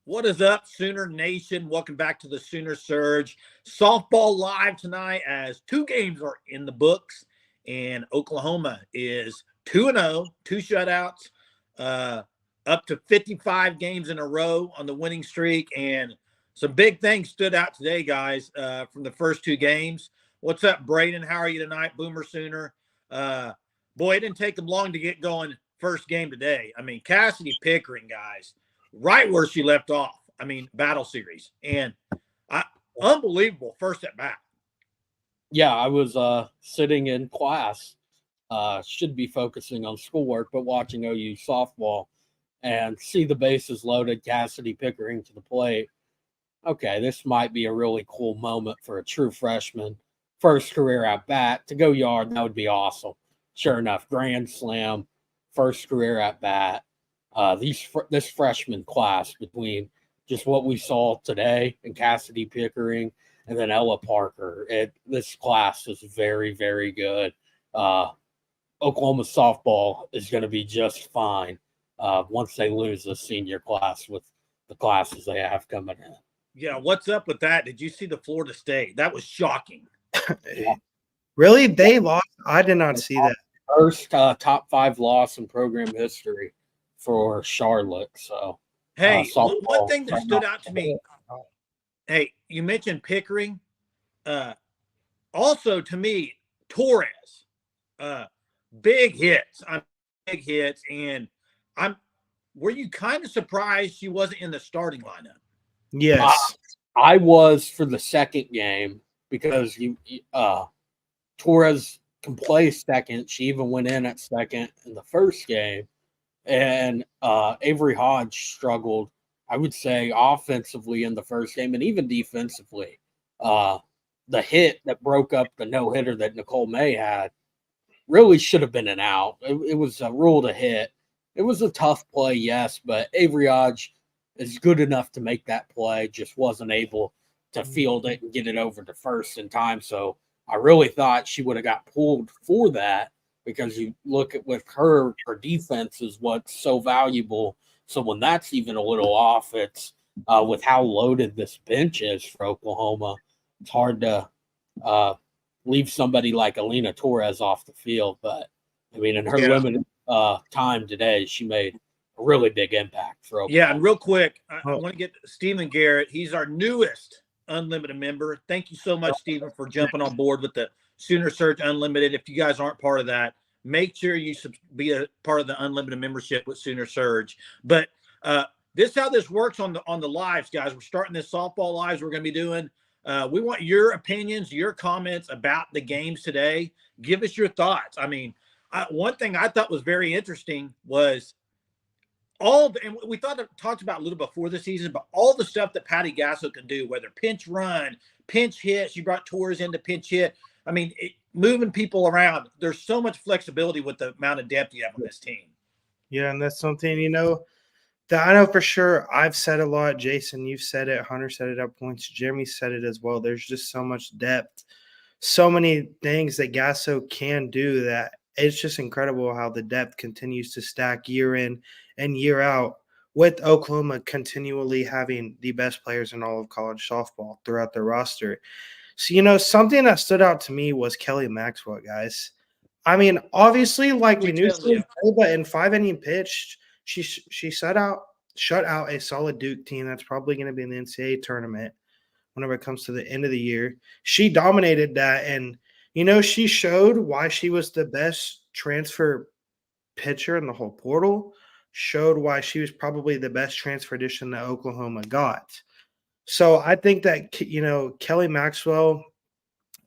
What is up, Sooner Nation? Welcome back to the Sooner Surge. Softball live tonight as two games are in the books, and Oklahoma is 2-0, two shutouts, up to 55 games in a row on the winning streak. And some big things stood out today, guys, from the first two games. What's up, Braden? How are you tonight, Boomer Sooner? Boy, it didn't take them long to get going first game today. I mean, Cassidy Pickering, guys, right where she left off. I mean, battle series. And unbelievable first at bat. Yeah, I was sitting in class, should be focusing on schoolwork, but watching OU softball and see the bases loaded, Cassidy Pickering to the plate. Okay, this might be a really cool moment for a true freshman. First career at bat to go yard, that would be awesome. Sure enough, grand slam, first career at bat. This freshman class, between just what we saw today and Cassidy Pickering and then Ella Parker, this class is very, very good. Oklahoma softball is going to be just fine once they lose the senior class with the classes they have coming in. Yeah, what's up with that? Did you see the Florida State? That was shocking. Yeah. Really? They lost? I did not see that. First top 5 loss in program history for Charlotte. So, hey, one thing that stood out to me. Hey, you mentioned Pickering. Also, to me, Torres, big hits. Big hits, and were you kind of surprised she wasn't in the starting lineup? Yes, I was for the second game because Torres can play second. She even went in at second in the first game. And Avery Hodge struggled, I would say, offensively in the first game and even defensively. The hit that broke up the no-hitter that Nicole May had really should have been an out. It was a rule to hit. It was a tough play, yes, but Avery Hodge is good enough to make that play, just wasn't able to field it and get it over to first in time. So I really thought she would have got pulled for that, because you look at with her defense is what's so valuable. So when that's even a little off, it's with how loaded this bench is for Oklahoma, it's hard to leave somebody like Alina Torres off the field. But, I mean, in her limited time today, she made a really big impact for Oklahoma. Yeah, and real quick, I want to get Stephen Garrett. He's our newest Unlimited member. Thank you so much, Stephen, for jumping on board with the Sooner Surge Unlimited. If you guys aren't part of that, make sure you be a part of the Unlimited membership with Sooner Surge. But this is how this works on the lives, guys. We're starting this softball lives we're going to be doing. We want your opinions, your comments about the games today. Give us your thoughts. I mean, one thing I thought was very interesting was and we talked about a little before the season, but all the stuff that Patty Gasso can do, whether pinch run, pinch hit. She brought Torres into pinch hit. I mean, moving people around. There's so much flexibility with the amount of depth you have on this team. Yeah, and that's something, that I know for sure. I've said a lot. Jason, you've said it. Hunter said it at points. Jeremy said it as well. There's just so much depth, so many things that Gasso can do that it's just incredible how the depth continues to stack year in and year out, with Oklahoma continually having the best players in all of college softball throughout their roster. So, something that stood out to me was Kelly Maxwell, guys. I mean, obviously, like we knew, but in 5-inning pitch, she shut out a solid Duke team that's probably going to be in the NCAA tournament whenever it comes to the end of the year. She dominated that, and she showed why she was the best transfer pitcher in the whole portal, showed why she was probably the best transfer addition that Oklahoma got. So I think that, Kelly Maxwell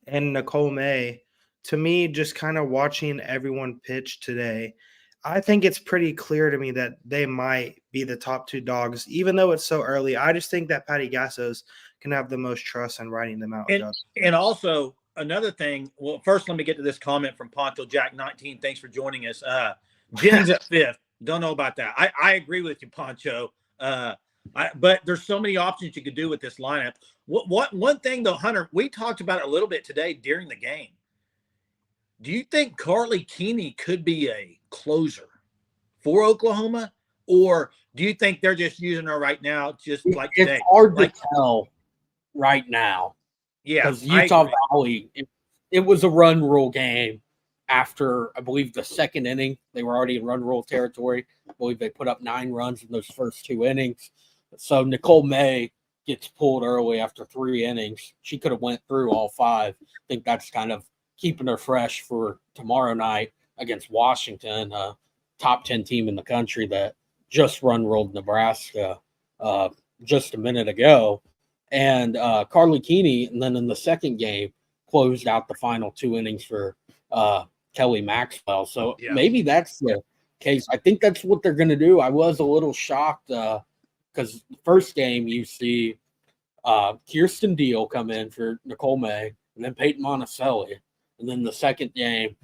and Nicole May, to me, just kind of watching everyone pitch today, I think it's pretty clear to me that they might be the top 2 dogs, even though it's so early. I just think that Patty Gassos can have the most trust in writing them out. And also, another thing, well, first let me get to this comment from Ponto Jack 19. Thanks for joining us. Jen's at 5th. Don't know about that. I agree with you, Poncho. But there's so many options you could do with this lineup. One thing, though, Hunter, we talked about it a little bit today during the game. Do you think Carly Keeney could be a closer for Oklahoma? or do you think they're just using her right now, just like It's today? hard Like, to tell right now yeah, because Utah Valley, it was a run rule game after, I believe, the second inning. They were already in run rule territory. I believe they put up 9 runs in those first 2 innings. So Nicole May gets pulled early after 3 innings. She could have went through all 5. I think that's kind of keeping her fresh for tomorrow night against Washington, a top 10 team in the country that just run rolled Nebraska just a minute ago. And Carly Keeney, and then in the second game, closed out the final 2 innings for Kelly Maxwell. So maybe that's the case. I think that's what they're going to do. I was a little shocked because the first game you see Kirsten Deal come in for Nicole May, and then Peyton Monticelli. And then the second game,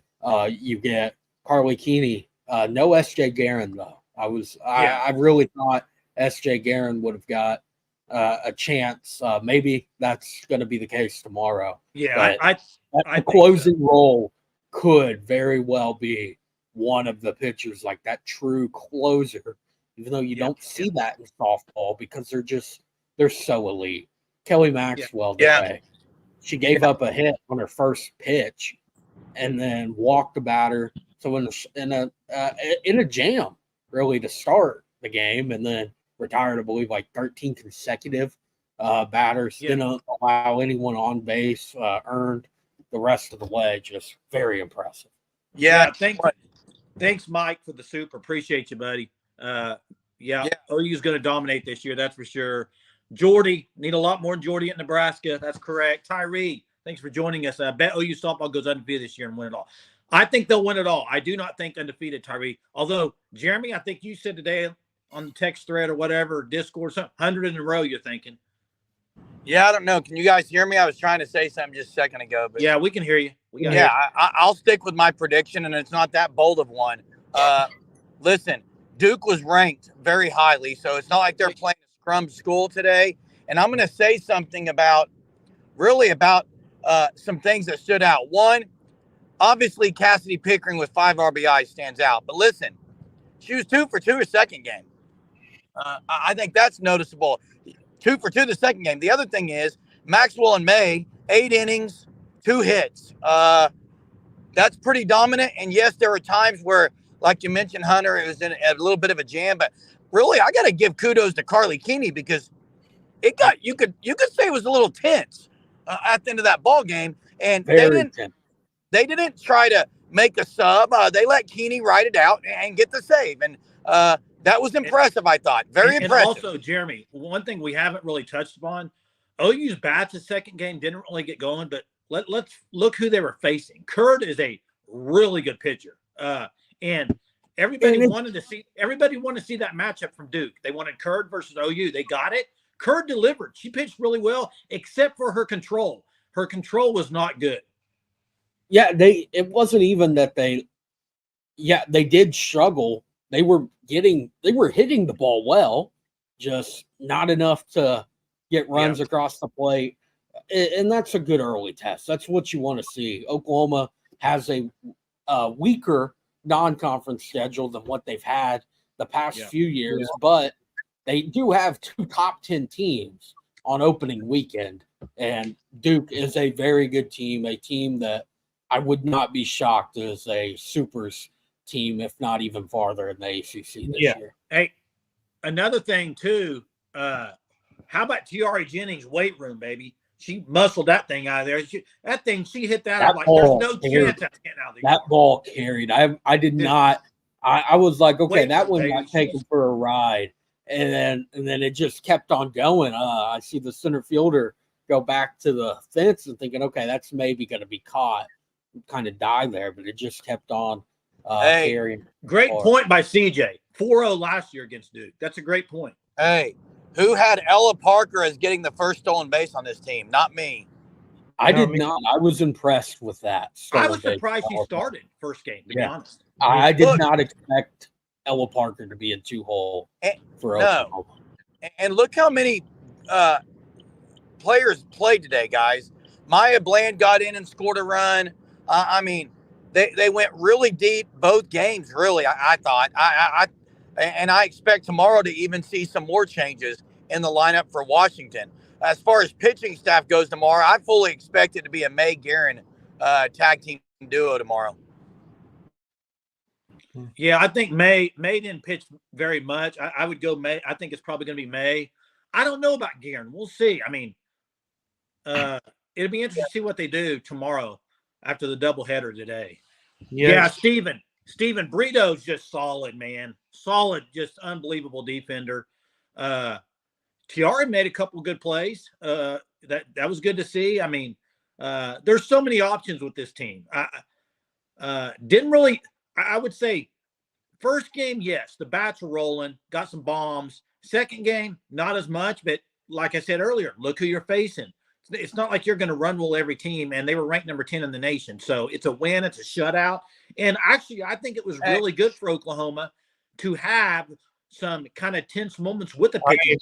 you get Carly Keeney. No SJ Guerin, though. I really thought SJ Guerin would have got a chance. Maybe that's going to be the case tomorrow. Yeah, I closing role could very well be one of the pitchers, like that true closer, even though you don't see that in softball because they're so elite. Kelly Maxwell today, she gave up a hit on her first pitch and then walked the batter. So in a jam, really, to start the game, and then retired, I believe, like 13 consecutive batters. Didn't allow anyone on base, earned the rest of the way. Just very impressive. Yeah, thanks, Mike, for the super. Appreciate you, buddy. OU's going to dominate this year, that's for sure. Jordy, need a lot more Jordy at Nebraska. That's correct. Tyree, thanks for joining us. I bet OU softball goes undefeated this year and win it all. I think they'll win it all. I do not think undefeated, Tyree. Although, Jeremy, I think you said today on the text thread or whatever, Discord, 100 in a row you're thinking. Yeah, I don't know. Can you guys hear me? I was trying to say something just a second ago. But yeah, we can hear you. I'll stick with my prediction, and it's not that bold of one. Listen, Duke was ranked very highly, so it's not like they're playing a scrum school today. And I'm going to say something about some things that stood out. One, obviously Cassidy Pickering with 5 RBIs stands out. But listen, she was 2 for 2 her second game. I think that's noticeable. 2 for 2 the second game. The other thing is Maxwell and May, 8 innings, 2 hits. That's pretty dominant. And yes, there were times where, like you mentioned, Hunter, it was in a little bit of a jam. But really, I got to give kudos to Carly Keeney because it got you could say it was a little tense at the end of that ball game. And they didn't try to make a sub. They let Keeney ride it out and get the save. And that was impressive, I thought. Very impressive. And also, Jeremy, one thing we haven't really touched upon, OU's bats the second game didn't really get going, but let's look who they were facing. Curd is a really good pitcher. And everybody wanted to see that matchup from Duke. They wanted Curd versus OU. They got it. Curd delivered. She pitched really well, except for her control. Her control was not good. Yeah, it wasn't even that they did struggle. They were hitting the ball well, just not enough to get runs across the plate. And that's a good early test. That's what you want to see. Oklahoma has a weaker non-conference schedule than what they've had the past few years, but they do have 2 top 10 teams on opening weekend. And Duke is a very good team, a team that I would not be shocked as a supers team, if not even farther in the ACC this year. Hey, another thing too, how about Tiari Jennings' weight room, baby? She muscled that thing out of there. She hit that. I'm like, there's no chance that's getting out of there. That ball carried. I did not. I was like, okay, that one got taken for a ride, and then it just kept on going. I see the center fielder go back to the fence and thinking, okay, that's maybe going to be caught, kind of die there, but it just kept on carrying. Great point by CJ. 4-0 last year against Duke. That's a great point. Hey, who had Ella Parker as getting the first stolen base on this team? Not me. I did not. I was impressed with that. I was surprised she started first game, to be honest. I did not expect Ella Parker to be in 2-hole for Oklahoma. And look how many players played today, guys. Maya Bland got in and scored a run. I mean, they went really deep both games, really, I thought. And I expect tomorrow to even see some more changes in the lineup for Washington. As far as pitching staff goes tomorrow, I fully expect it to be a May Guerin tag team duo tomorrow. Yeah, I think May didn't pitch very much. I would go May. I think it's probably going to be May. I don't know about Guerin. We'll see. I mean, it'll be interesting to see what they do tomorrow after the doubleheader today. Yeah, Steven Brito's just solid, man. Solid, just unbelievable defender. Tiara made a couple of good plays. That was good to see. I mean, there's so many options with this team. Didn't really. I would say first game, yes, the bats were rolling, got some bombs. Second game, not as much, but like I said earlier, look who you're facing. It's not like you're going to run rule every team, and they were ranked number 10 in the nation. So it's a win. It's a shutout. And actually, I think it was really good for Oklahoma to have some kind of tense moments with the pitching.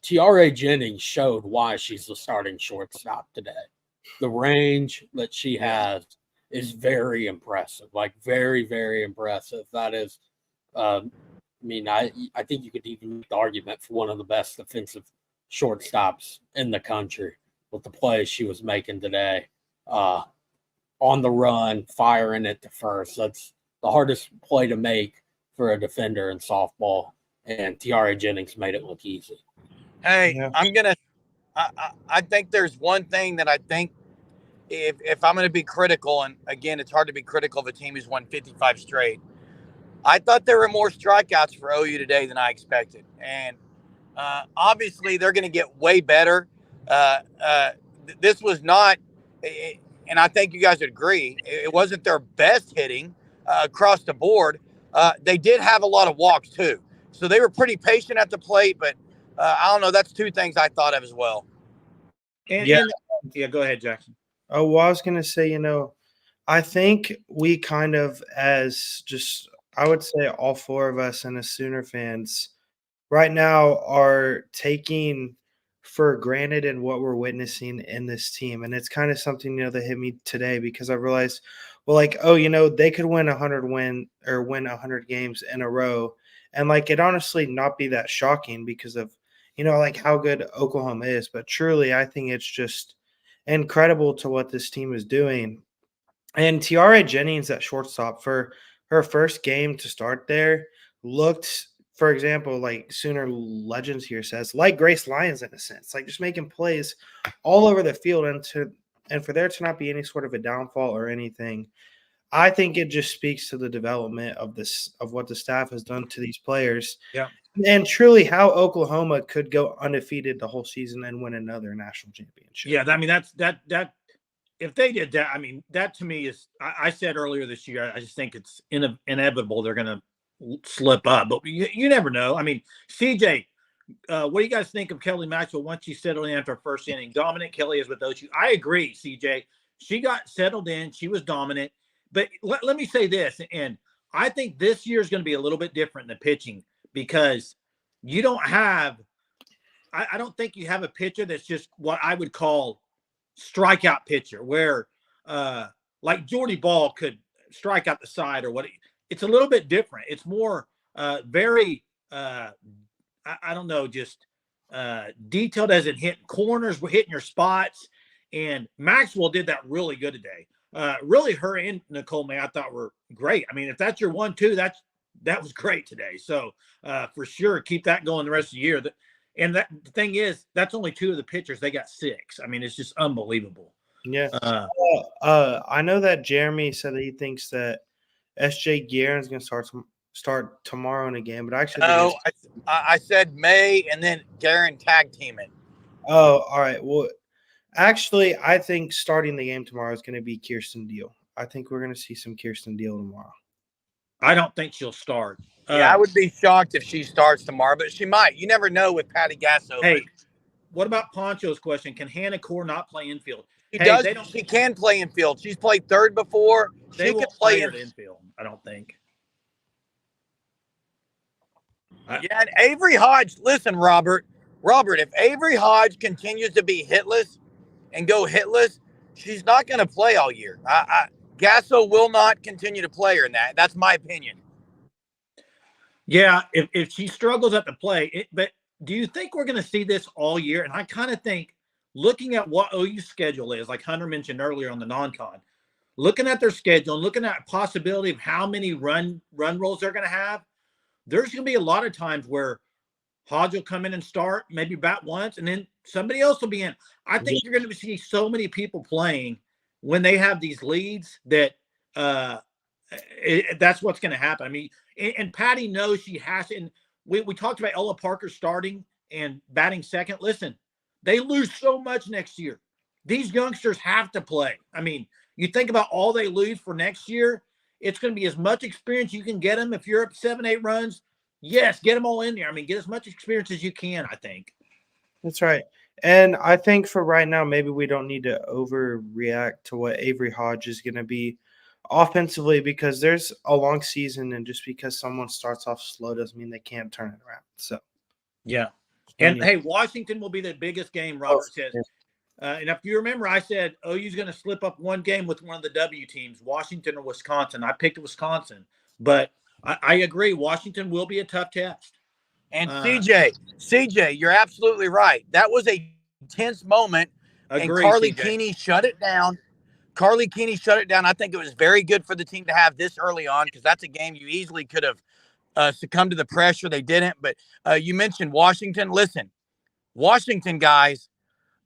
Tiara Jennings showed why she's the starting shortstop today. The range that she has is very impressive, like very, very impressive. That is, I think you could even make the argument for one of the best defensive shortstops in the country with the plays she was making today. On the run, firing it to first. That's the hardest play to make for a defender in softball, and Tiara Jennings made it look easy. Hey, yeah. I think there's one thing that I think if I'm going to be critical, and again, it's hard to be critical of a team who's won 55 straight. I thought there were more strikeouts for OU today than I expected. And obviously they're going to get way better. This was not, and I think you guys would agree, it wasn't their best hitting across the board. They did have a lot of walks too. So they were pretty patient at the plate, but I don't know. That's two things I thought of as well. Yeah, go ahead, Jackson. Oh, well, I was going to say, I think we kind of, as just, I would say all four of us and as Sooner fans right now are taking for granted in what we're witnessing in this team. And it's kind of something, that hit me today because I realized, well, they could win 100 games in a row. And it honestly not be that shocking because of, how good Oklahoma is. But truly, I think it's just incredible to what this team is doing. And Tiara Jennings at shortstop for her first game to start there looked, for example, like Sooner Legends here says, like Grace Lyons in a sense, just making plays all over the field and for there to not be any sort of a downfall or anything. I think it just speaks to the development of what the staff has done to these players. Yeah. And truly how Oklahoma could go undefeated the whole season and win another national championship. Yeah, I mean, that if they did that, I mean, that to me is, I said earlier this year, I just think it's inevitable they're going to slip up, but you never know. I mean, CJ, what do you guys think of Kelly Maxwell once she settled in after her first inning? Dominant Kelly is with OU. I agree, CJ. She got settled in. She was dominant. But let me say this, and I think this year is going to be a little bit different in the pitching because you don't have – I don't think you have a pitcher that's just what I would call strikeout pitcher where like Jordy Ball could strike out the side or what – it's a little bit different. It's more very I don't know, just detailed as in hitting corners, hitting your spots. And Maxwell did that really good today. Really, her and Nicole May, I thought were great. I mean, if that's your 1-2, that was great today. So for sure, keep that going the rest of the year. And the thing is, that's only 2 of the pitchers. They got 6. I mean, it's just unbelievable. Yeah. I know that Jeremy said that he thinks that S.J. Guerin's going to start tomorrow in a game, but actually, I said May and then Guerin tag teaming. Oh, all right. Well, actually, I think starting the game tomorrow is going to be Kirsten Deal. I think we're going to see some Kirsten Deal tomorrow. I don't think she'll start. Yeah, I would be shocked if she starts tomorrow, but she might. You never know with Patty Gasso. Hey, what about Poncho's question? Can Hannah Core not play infield? She can play infield. She's played third before. She can play infield, I don't think. Yeah, and Avery Hodge, listen, Robert, if Avery Hodge continues to be hitless and go hitless, she's not going to play all year. Gasso will not continue to play her in that. That's my opinion. Yeah, if she struggles at the plate, but do you think we're going to see this all year? And I kind of think, looking at what OU's schedule is, like Hunter mentioned earlier on the non-con, looking at their schedule and looking at possibility of how many run rolls they're going to have, there's going to be a lot of times where Hodge will come in and start, maybe bat once, and then somebody else will be in. I think you're going to see so many people playing when they have these leads that that's what's going to happen. I mean, and Patty knows she has to. And we talked about Ella Parker starting and batting second. Listen, they lose so much next year. These youngsters have to play. I mean, you think about all they lose for next year, it's going to be as much experience you can get them. If you're up 7-8 runs, yes, get them all in there. I mean, get as much experience as you can, I think. That's right. And I think for right now, maybe we don't need to overreact to what Avery Hodge is going to be offensively, because there's a long season, and just because someone starts off slow doesn't mean they can't turn it around. So, yeah. And hey, Washington will be the biggest game, Robert says. And if you remember, I said OU's going to slip up one game with one of the W teams, Washington or Wisconsin. I picked Wisconsin, but I agree. Washington will be a tough test. And CJ, you're absolutely right. That was a tense moment, and Carly Keeney shut it down. I think it was very good for the team to have this early on, because that's a game you easily could have succumbed to the pressure. They didn't. But you mentioned Washington. Listen, Washington guys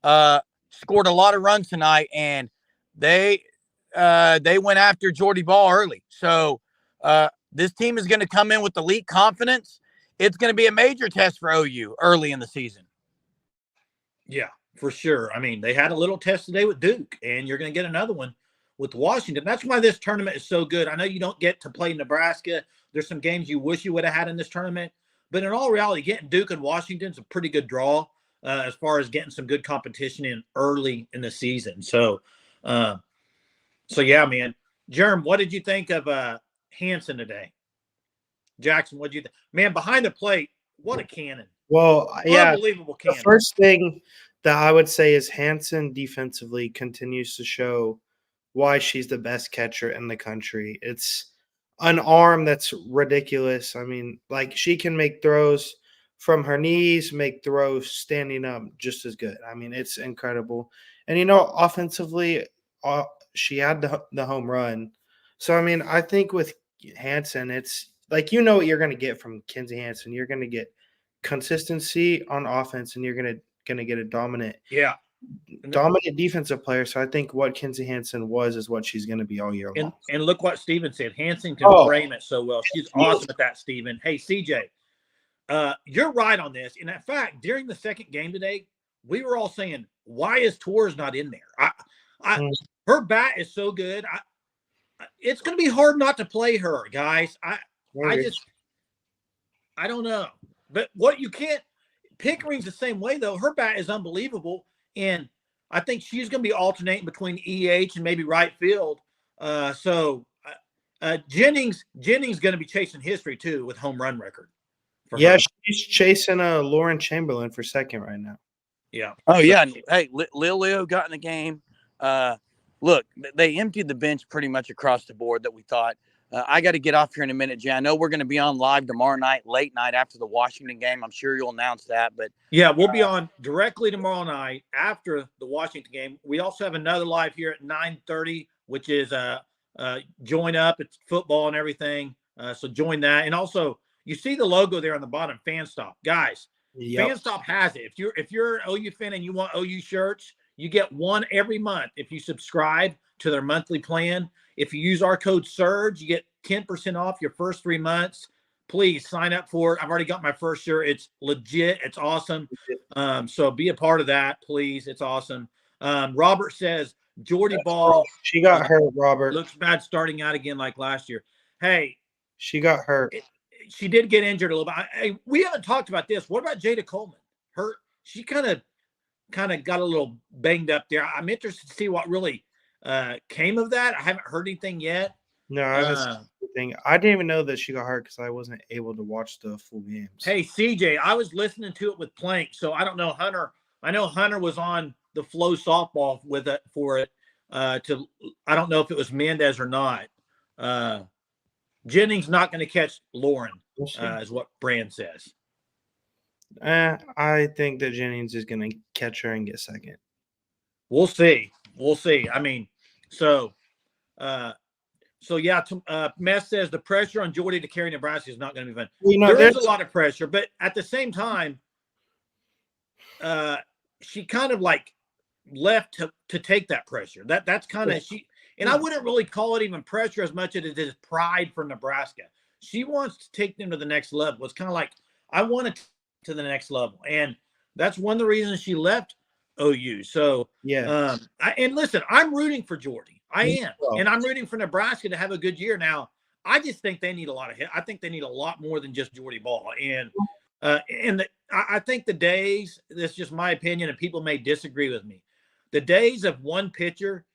scored a lot of runs tonight, and they went after Jordy Ball early. So this team is going to come in with elite confidence. It's going to be a major test for OU early in the season. Yeah, for sure. I mean, they had a little test today with Duke, and you're going to get another one with Washington. That's why this tournament is so good. I know you don't get to play Nebraska. There's some games you wish you would have had in this tournament. But in all reality, getting Duke and Washington is a pretty good draw as far as getting some good competition in early in the season. So yeah, man. Jerm, what did you think of Hansen today? Jackson, what did you think? Man, behind the plate, what a cannon. Well, yeah. Unbelievable cannon. The first thing that I would say is Hansen defensively continues to show why she's the best catcher in the country. It's an arm that's ridiculous. I mean, like, she can make throws from her knees, make throws standing up just as good. I mean, it's incredible. And, offensively, she had the home run. So, I mean, I think with Hansen, it's like, what you're going to get from Kenzie Hansen. You're going to get consistency on offense, and you're going to get a dominant defensive player. So I think what Kenzie Hansen is what she's going to be all year long. And look what Steven said. Hansen can frame it so well. She's awesome at that, Steven. Hey, CJ, you're right on this. And in fact, during the second game today, we were all saying, why is Torres not in there? Her bat is so good. It's going to be hard not to play her, guys. I don't know. But what you can't – Pickering's the same way, though. Her bat is unbelievable, and I think she's going to be alternating between EH and maybe right field. Jennings going to be chasing history, too, with home run record. Yeah, she's chasing Lauren Chamberlain for second right now. Yeah. Oh, yeah. Hey, Leo got in the game. Look, they emptied the bench pretty much across the board that we thought. I got to get off here in a minute, Jay. I know we're going to be on live tomorrow night, late night after the Washington game. I'm sure you'll announce that. But yeah, we'll be on directly tomorrow night after the Washington game. We also have another live here at 9:30, which is join up. It's football and everything. So join that. And also, you see the logo there on the bottom, FanStop. Guys, FanStop has it. If you're an OU fan and you want OU shirts, you get one every month if you subscribe to their monthly plan. If you use our code SURGE, you get 10% off your first 3 months. Please sign up for it. I've already got my first shirt. It's legit. It's awesome. So be a part of that, please. It's awesome. Robert says, Jordy Ball. She got hurt, Robert. Looks bad starting out again like last year. Hey. She got hurt. She did get injured a little bit. We haven't talked about this. What about Jada Coleman? She kind of got a little banged up there. I'm interested to see what really came of that. I haven't heard anything yet. No, I haven't seen anything. I didn't even know that she got hurt because I wasn't able to watch the full games. Hey, CJ, I was listening to it with Plank, so I don't know Hunter. I know Hunter was on the Flow softball with it for it. I don't know if it was Mendez or not. Jennings not going to catch Lauren. We'll see. is what Brand says. I think that Jennings is going to catch her and get second. We'll see. We'll see. I mean, so yeah, Mess says the pressure on Jordy to carry Nebraska is not going to be fun. There is a lot of pressure, but at the same time, she kind of like left to take that pressure. That's kind of I wouldn't really call it even pressure as much as it is pride for Nebraska. She wants to take them to the next level. It's kind of like, I want to the next level. And that's one of the reasons she left OU. So, yeah. And listen, I'm rooting for Jordy. I am. And I'm rooting for Nebraska to have a good year. Now, I just think they need a lot of hit. I think they need a lot more than just Jordy Ball. And I think the days, this is just my opinion, and people may disagree with me, the days of one pitcher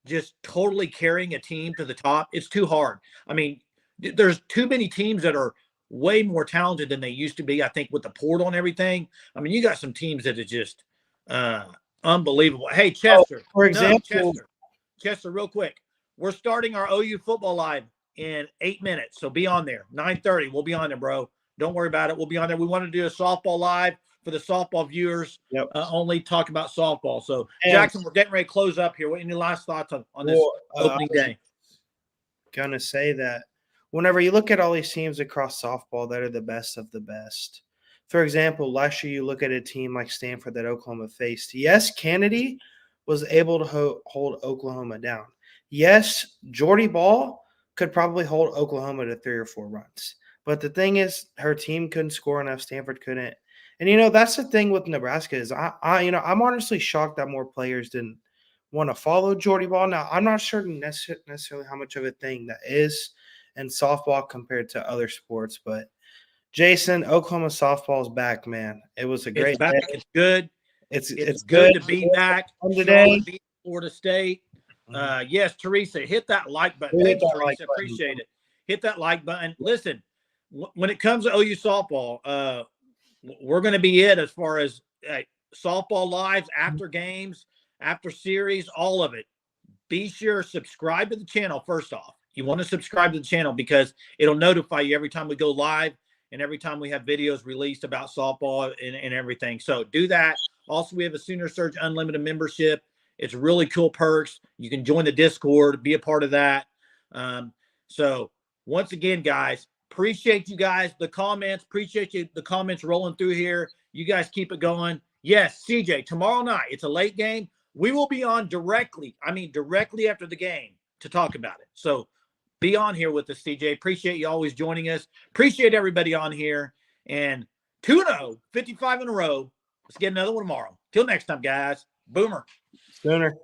just totally carrying a team to the top, it's too hard. I mean, there's too many teams that are way more talented than they used to be, I think, with the portal and everything. I mean, you got some teams that are just unbelievable. Hey, Chester. For example. Chester, real quick. We're starting our OU football live in 8 minutes, so be on there. 9:30, we'll be on there, bro. Don't worry about it. We'll be on there. We want to do a softball live for the softball viewers. Yep. Only talk about softball. So, Jackson, we're getting ready to close up here. What any last thoughts on this opening day? Going to say that whenever you look at all these teams across softball that are the best of the best, for example, last year you look at a team like Stanford that Oklahoma faced. Yes, Kennedy was able to hold Oklahoma down. Yes, Jordy Ball could probably hold Oklahoma to 3 or 4 runs. But the thing is, her team couldn't score enough. Stanford couldn't. And, that's the thing with Nebraska is I'm honestly shocked that more players didn't want to follow Jordy Ball. Now, I'm not sure necessarily how much of a thing that is in softball compared to other sports. But, Jason, Oklahoma softball is back, man. It was a great day. It's good. It's good to be back. Today. Florida State. Yes, Teresa, hit that like button. Thank you, Teresa. Appreciate it. Hit that like button. Listen, when it comes to OU softball, we're going to be it as far as softball lives, after games, after series, all of it. Be sure subscribe to the channel. First off, you want to subscribe to the channel because it'll notify you every time we go live and every time we have videos released about softball and everything. So do that. Also, we have a Sooner Surge Unlimited membership. It's really cool perks. You can join the Discord, be a part of that. So once again, guys, appreciate you guys, the comments. Appreciate you, the comments rolling through here. You guys keep it going. Yes, CJ, tomorrow night, it's a late game. We will be on directly after the game to talk about it. So be on here with us, CJ. Appreciate you always joining us. Appreciate everybody on here. And 2-0, 55 in a row. Let's get another one tomorrow. Till next time, guys. Boomer. Sooner.